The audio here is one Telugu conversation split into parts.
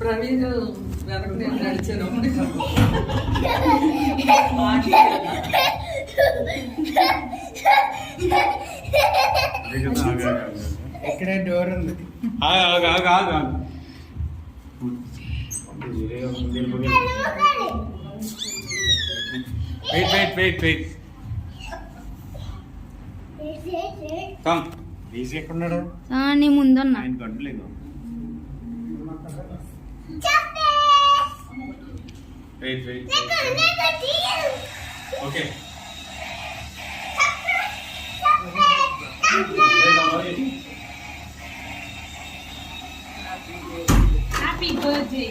ప్రవీణ్ వెనక నేను నడిచాను. ఇక్కడ డోర్ ఉంది. Wait come. ఈజీ ఎక్కడున్నాడు? నీ ముందున్నా. 9 గంటలు. Wait okay. Happy birthday.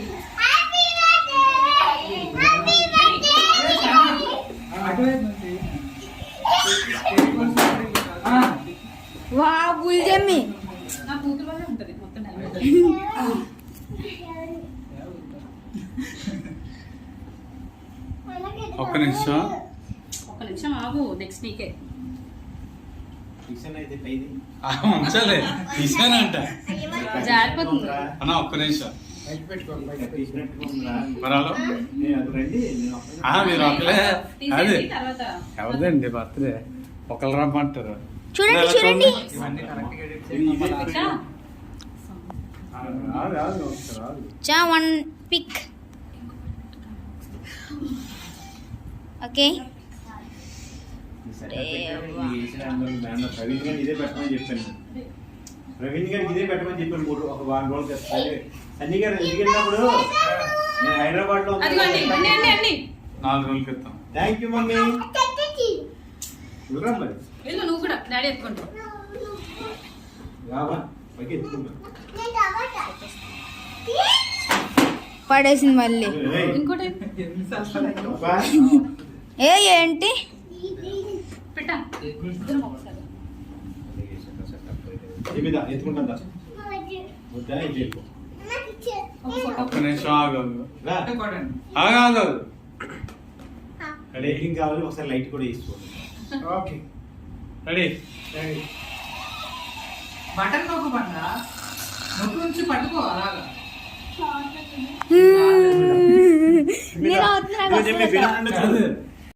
వా బుల్జమ్మి నా కూతురు వల్లే ఉంటది మొత్తం. ఒక్క నిమిషం ఆగు. నెక్స్ట్ నీకే ఉంచలే తీసానంట. జారిపోతుంది అన్నా ఒక్క నిమిషం మీరు ఒకలే. అది తర్వాత ఎవరిదండి బర్త్డే? ఒకరు రమ్మంటారు. చూడండి చూడండి. చా వన్ పిక్. ఓకే ప్రవీణ్ గారికి ఇదే పెట్టమని చెప్పాను. ఒక వారం రోజులు తెస్తాను. సన్నీ గారు ఎందుకు వెళ్ళినప్పుడు నేను హైదరాబాద్ లో 4 రోజుల క్రితం. Thank you mummy. మరి వెళ్ళు నువ్వు కూడా. డాడీ ఎత్తుకుంటా. రావా పైకి ఎత్తుకుంటా. పడేసింది మళ్ళీ. ఇంకోటి ఏంటి పెట్టా. ఎత్తుకుంటా. ఒక్క నిమిషం ఆగదు. రేటింగ్ కావాలి. ఒకసారి లైట్ కూడా తీసుకోండి. Okay ready. బటన్ నొక్కకుండా నొక్కు నుంచి పట్టుకో అలాగా. నేను అవుతున్నా.